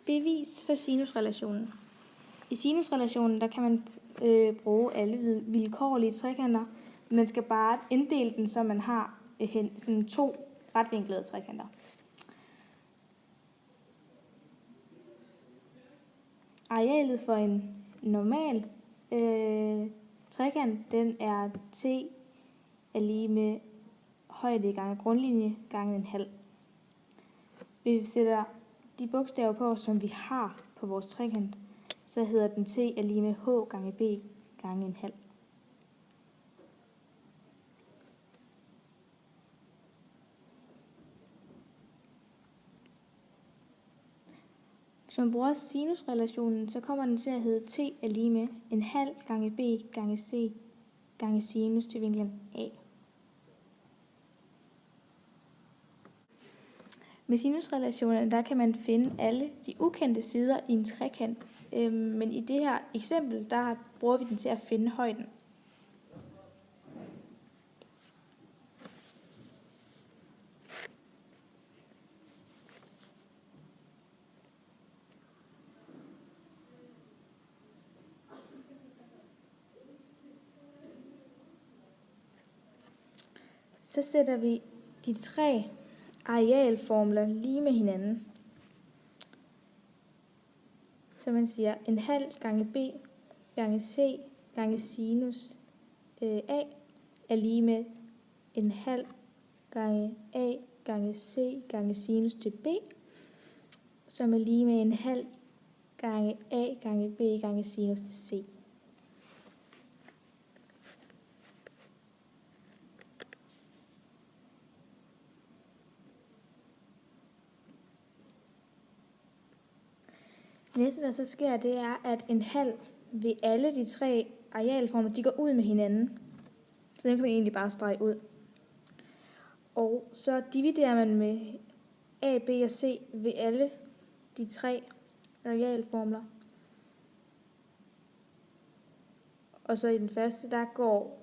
Bevis for sinusrelationen. I sinusrelationen der kan man bruge alle vilkårlige trekanter. Man skal bare inddele den, så man har sådan 2 retvinklede trekanter. Arealet for en normal trekant, den er t er lige med højde gange grundlinje gange en halv. Hvis vi sætter de bogstaver på, som vi har på vores trekant, så hedder den t er lige med h gange b gange en halv. Hvis man bruger sinusrelationen, så kommer den til at hedde t er lige med en halv gange b gange c gange sinus til vinklen a. Med sinusrelationen der kan man finde alle de ukendte sider i en trekant, men i det her eksempel der bruger vi den til at finde højden. Så sætter vi de 3 arealformler lige med hinanden. Så man siger en halv gange b gange c gange sinus a er lige med en halv gange a gange c gange sinus til b, som er lige med en halv gange a gange b gange sinus til c. Det næste, der så sker, det er, at en halv ved alle de 3 arealformer, de går ud med hinanden. Så den kan man egentlig bare strege ud. Og så dividerer man med a, b og c ved alle de 3 arealformler. Og så i den første, der går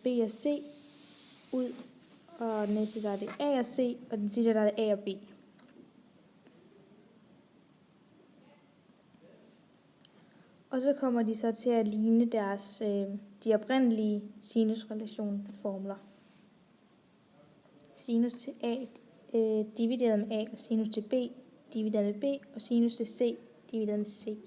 b og c ud, og den næste, der er det a og c, og den sidste, der er det a og b. Og så kommer de så til at ligne de oprindelige sinusrelationformler. Sinus til a divideret med a, og sinus til b divideret med b, og sinus til c divideret med c.